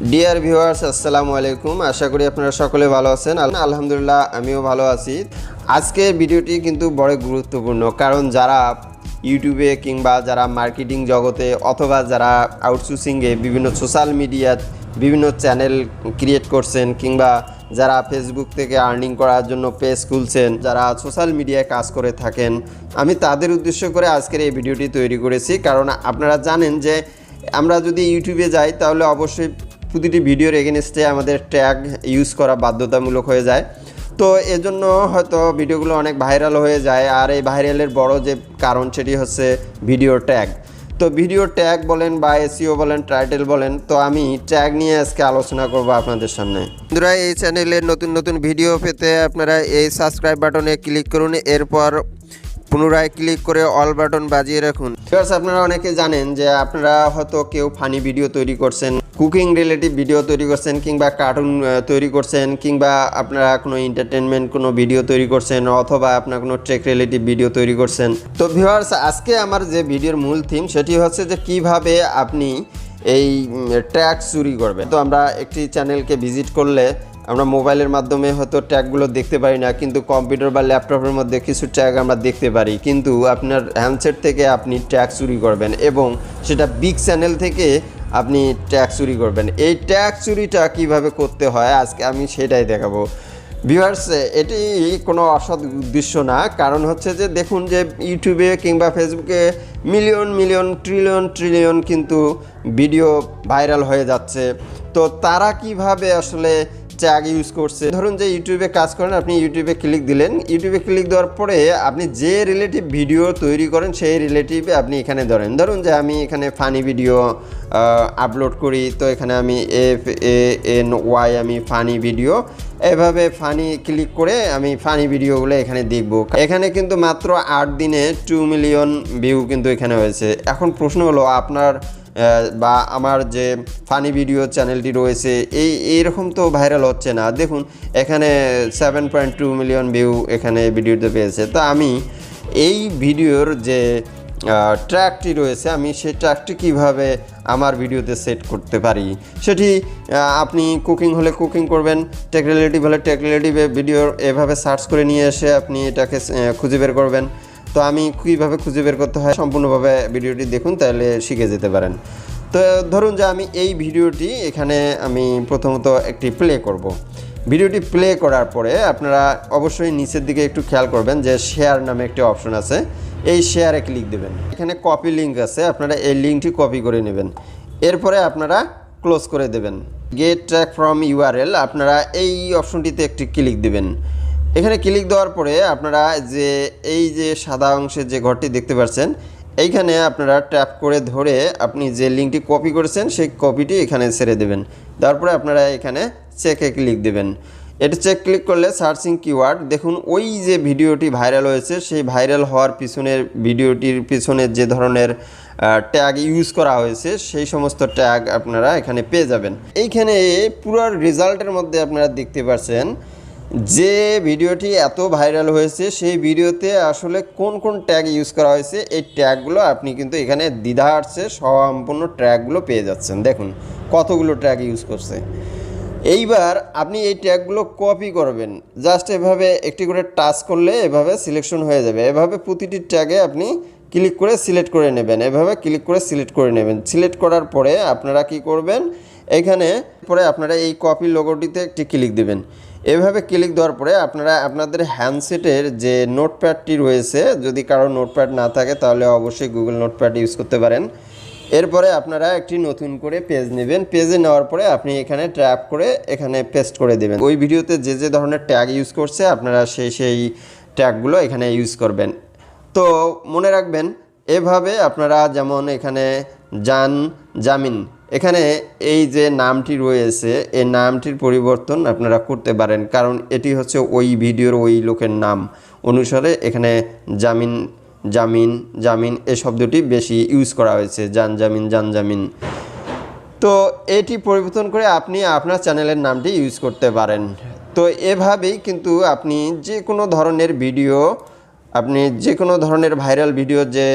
Dear viewers আসসালামু আলাইকুম। আশা করি আপনারা সকলে ভালো আছেন। আলহামদুলিল্লাহ আমিও ভালো আছি। আজকের ভিডিওটি কিন্তু বড় গুরুত্বপূর্ণ, কারণ যারা ইউটিউবে কিংবা যারা মার্কেটিং জগতে অথবা যারা আউটসোর্সিংয়ে বিভিন্ন সোশ্যাল মিডিয়াত বিভিন্ন চ্যানেল ক্রিয়েট করছেন কিংবা যারা ফেসবুক থেকে আর্নিং করার জন্য পেজ খুলছেন, যারা সোশ্যাল মিডিয়ায় কাজ করে থাকেন, আমি তাদের উদ্দেশ্য করে আজকের এই ভিডিওটি তৈরি করেছি। কারণ আপনারা জানেন যে আমরা যদি ইউটিউবে যাই তাহলে অবশ্যই প্রতিটি ভিডিওর এগেনস্টে আমাদের ট্যাগ ইউজ করা বাধ্যতামূলক হয়ে যায়। তো এজন্য হয়তো ভিডিওগুলো অনেক ভাইরাল হয়ে যায়, আর এই ভাইরালের বড় যে কারণ সেটি হচ্ছে ভিডিও ট্যাগ। তো ভিডিও ট্যাগ বলেন বা এসইও বলেন, টাইটেল বলেন, তো আমি ট্যাগ নিয়ে আজকে আলোচনা করব আপনাদের সামনে। বন্ধুরা, এই চ্যানেলের নতুন নতুন ভিডিও পেতে আপনারা এই সাবস্ক্রাইব বাটনে ক্লিক করুন, এরপর পুনরায় ক্লিক করে অল বাটন বাজিয়ে রাখুন। ভিউয়ার্স, আপনারা অনেকে জানেন যে আপনারা হয়তো কেউ ফানি ভিডিও তৈরি করছেন, কুকিং রিলেটিভ ভিডিও তৈরি করছেন, কিংবা কার্টুন তৈরি করছেন, কিংবা আপনারা কোনো এন্টারটেনমেন্ট কোনো ভিডিও তৈরি করছেন, অথবা আপনার কোনো ট্রেক রিলেটিভ ভিডিও তৈরি করছেন। তো ভিউয়ার্স, আজকে আমার যে ভিডিওর মূল থিম সেটি হচ্ছে যে কিভাবে আপনি এই ট্যাগ চুরি করবেন। তো আমরা একটি চ্যানেলকে ভিজিট করলে আমরা মোবাইলের মাধ্যমে হয়তো ট্যাগগুলো দেখতে পারি না, কিন্তু কম্পিউটার বা ল্যাপটপের মধ্যে কিছু ট্যাগ আমরা দেখতে পারি। কিন্তু আপনার হ্যান্ডসেট থেকে আপনি ট্যাগ চুরি করবেন এবং সেটা বিগ চ্যানেল থেকে আপনি ট্যাগ চুরি করবেন। এই ট্যাগ চুরিটা কিভাবে করতে হয় আজকে আমি সেটাই দেখাবো। ভিউয়ার্স, এটি কোনো অসৎ উদ্দেশ্য না, কারণ হচ্ছে যে দেখুন যে ইউটিউবে কিংবা ফেসবুকে মিলিয়ন মিলিয়ন ট্রিলিয়ন ট্রিলিয়ন কিন্তু ভিডিও ভাইরাল হয়ে যাচ্ছে। তো তারা কিভাবে আসলে ট্যাগ ইউজ করছে, ধরুন যে ইউটিউবে কাজ করেন, আপনি ইউটিউবে ক্লিক দিলেন, ইউটিউবে ক্লিক দেওয়ার পরে আপনি যে রিলেটিভ ভিডিও তৈরি করেন সেই রিলেটিভে আপনি এখানে ধরুন যে আমি এখানে ফানি ভিডিও আপলোড করি, তো এখানে আমি FANY আমি ফানি ভিডিও, এভাবে ফানি ক্লিক করে আমি ফানি ভিডিওগুলো এখানে দেখব। এখানে কিন্তু মাত্র 8 দিনে 2 মিলিয়ন ভিউ কিন্তু এখানে হয়েছে। এখন প্রশ্ন হলো আপনার বা আমার যে ফানি ভিডিও চ্যানেলটি রয়েছে এইরকম তো ভাইরাল হচ্ছে না। দেখুন এখানে 7.2 মিলিয়ন ভিউ এখানে ভিডিওতে পেয়েছে। তো আমি এই ভিডিওর যে ট্র্যাকটি রয়েছে, আমি সেই ট্র্যাকটি কীভাবে আমার ভিডিওতে সেট করতে পারি, সেটি আপনি কুকিং হলে কুকিং করবেন, টেক রিলেটিভ হলে টেক রিলেটিভে ভিডিও এভাবে সার্চ করে নিয়ে এসে আপনি এটাকে খুঁজে বের করবেন। তো আমি কীভাবে খুঁজে বের করতে হয় সম্পূর্ণভাবে ভিডিওটি দেখুন, তাহলে শিখে যেতে পারেন। তো ধরুন যে আমি এই ভিডিওটি এখানে আমি প্রথমত একটি প্লে করব। ভিডিওটি প্লে করার পরে আপনারা অবশ্যই নিচের দিকে একটু খেয়াল করবেন যে শেয়ার নামে একটি অপশন আছে, এই শেয়ারে ক্লিক দেবেন। এখানে কপি লিঙ্ক আছে, আপনারা এই লিঙ্কটি কপি করে নেবেন, এরপরে আপনারা ক্লোজ করে দেবেন। গেট ট্র্যাক ফ্রম URL, আপনারা এই অপশনটিতে একটি ক্লিক দেবেন। এখানে ক্লিক দেওয়ার পরে আপনারা যে এই যে সাদা অংশের যে ঘরটি দেখতে পাচ্ছেন, এইখানে আপনারা ট্যাপ করে ধরে আপনি যে লিঙ্কটি কপি করেছেন সেই কপিটি এখানে ছেড়ে দেবেন। তারপরে আপনারা এখানে চেকে ক্লিক দেবেন। এটা চেক ক্লিক করলে সার্চিং কিওয়ার্ড, দেখুন ওই যে ভিডিওটি ভাইরাল হয়েছে সেই ভাইরাল হওয়ার পিছনের ভিডিওটির পিছনে যে ধরনের ট্যাগ ইউজ করা হয়েছে সেই সমস্ত ট্যাগ আপনারা এখানে পেয়ে যাবেন। এইখানে পুরো রেজাল্টের মধ্যে আপনারা দেখতে পাচ্ছেন যে ভিডিওটি এত ভাইরাল হয়েছে সেই ভিডিওতে আসলে কোন কোন ট্যাগ ইউজ করা হয়েছে, এই ট্যাগগুলো আপনি কিন্তু এখানে দ্বিধার্থে সম্পূর্ণ ট্যাগগুলো পেয়ে যাচ্ছেন। দেখুন কতগুলো ট্যাগ ইউজ করছে। এইবার আপনি এই ট্যাগগুলো কপি করবেন, জাস্ট এভাবে একটি করে টাচ করলে এভাবে সিলেকশন হয়ে যাবে। এভাবে প্রতিটি ট্যাগে আপনি ক্লিক করে সিলেক্ট করে নেবেন, এভাবে ক্লিক করে সিলেক্ট করে নেবেন। সিলেক্ট করার পরে আপনারা কি করবেন, এখানে পরে আপনারা এই কপি লোগোটিতে একটি ক্লিক দেবেন। এভাবে ক্লিক দেওয়ার পরে আপনারা আপনাদের হ্যান্ডসেটের যে নোটপ্যাডটি রয়েছে, যদি কারো নোটপ্যাড না থাকে তাহলে অবশ্যই গুগল নোটপ্যাড ইউজ করতে পারেন। এরপরে আপনারা একটি নতুন করে পেজ নেবেন। পেজে নেওয়ার পরে আপনি এখানে ট্যাপ করে এখানে পেস্ট করে দেবেন। ওই ভিডিওতে যে যে ধরনের ট্যাগ ইউজ করছে আপনারা সেই ট্যাগগুলো এখানে ইউজ করবেন। তো মনে রাখবেন, এভাবে আপনারা যেমন এখানে জামিন, এখানে এই যে নামটি রয়েছে এই নামটির পরিবর্তন আপনারা করতে পারেন, কারণ এটি হচ্ছে ওই ভিডিওর ওই লোকের নাম অনুসারে এখানে জামিন এই শব্দটি বেশি ইউজ করা হয়েছে, জামিন। তো এটি পরিবর্তন করে আপনি আপনার চ্যানেলের নামটি ইউজ করতে পারেন। তো এভাবেই কিন্তু আপনি যে কোনো ধরনের ভিডিও, আপনি যে কোনো ধরনের ভাইরাল ভিডিও যে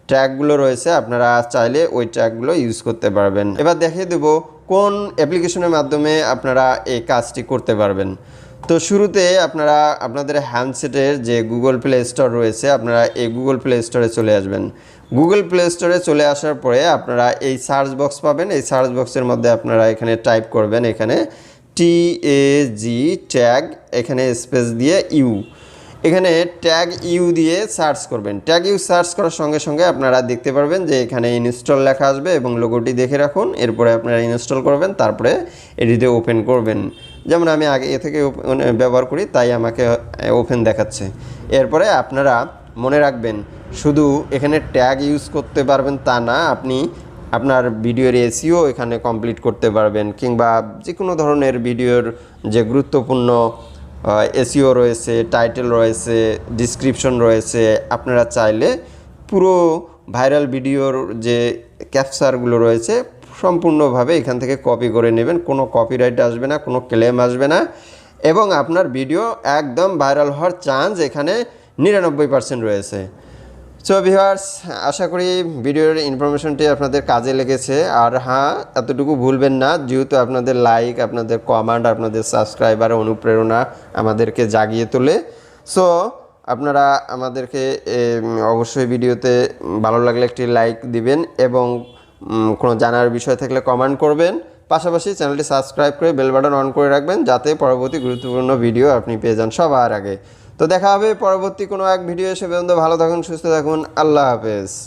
ট্র্যাকগুলো রয়েছে আপনারা চাইলে ওই ট্র্যাকগুলো ইউজ করতে পারবেন। এবার দেখিয়ে দেবো কোন অ্যাপ্লিকেশনের মাধ্যমে আপনারা এই কাজটি করতে পারবেন। তো শুরুতে আপনারা আপনাদের হ্যান্ডসেটের যে গুগল প্লে স্টোর রয়েছে, আপনারা এই গুগল প্লে স্টোরে চলে আসবেন। গুগল প্লে স্টোরে চলে আসার পরে আপনারা এই সার্চ বক্স পাবেন। এই সার্চ বক্সের মধ্যে আপনারা এখানে টাইপ করবেন, এখানে TAG ট্যাগ, এখানে স্পেস দিয়ে ইউ, এখানে ট্যাগ ইউ দিয়ে সার্চ করবেন। ট্যাগ ইউ সার্চ করার সঙ্গে সঙ্গে আপনারা দেখতে পারবেন যে এখানে ইনস্টল লেখা আসবে এবং লোগোটি দেখে রাখুন। এরপরে আপনারা ইনস্টল করবেন, তারপরে এটিতে ওপেন করবেন। যেমন আমি আগে এ থেকে ব্যবহার করি, তাই আমাকে ওপেন দেখাচ্ছে। এরপরে আপনারা মনে রাখবেন, শুধু এখানে ট্যাগ ইউজ করতে পারবেন তা না, আপনি আপনার ভিডিওর এসইও এখানে কমপ্লিট করতে পারবেন, কিংবা যে কোনো ধরনের ভিডিওর যে গুরুত্বপূর্ণ এসইও রয়েছে, টাইটেল রয়েছে, ডিসক্রিপশন রয়েছে, আপনারা চাইলে পুরো ভাইরাল ভিডিওর যে ক্যাপচারগুলো রয়েছে সম্পূর্ণভাবে এখান থেকে কপি করে নেবেন। কোনো কপিরাইট আসবে না, কোনো ক্লেম আসবে না, এবং আপনার ভিডিও একদম ভাইরাল হওয়ার চান্স এখানে 99% রয়েছে। সো ভিউয়ার্স, আশা করি ভিডিওর ইনফরমেশনটি আপনাদের কাজে লেগেছে। আর হ্যাঁ, এতটুকু ভুলবেন না, যেহেতু আপনাদের লাইক, আপনাদের কমেন্ট, আপনাদের সাবস্ক্রাইবার অনুপ্রেরণা আমাদেরকে জাগিয়ে তোলে। সো আপনারা আমাদেরকে অবশ্যই ভিডিওতে ভালো লাগলে একটি লাইক দিবেন এবং কোনো জানার বিষয় থাকলে কমেন্ট করবেন। পাশাপাশি চ্যানেলটি সাবস্ক্রাইব করে বেল বাটন অন করে রাখবেন, যাতে পরবর্তী গুরুত্বপূর্ণ ভিডিও আপনি পেয়ে যান সবার আগে। তো দেখা হবে পরবর্তী কোনো এক ভিডিও। সে পর্যন্ত ভালো থাকুন, সুস্থ থাকুন, আল্লাহ হাফেজ।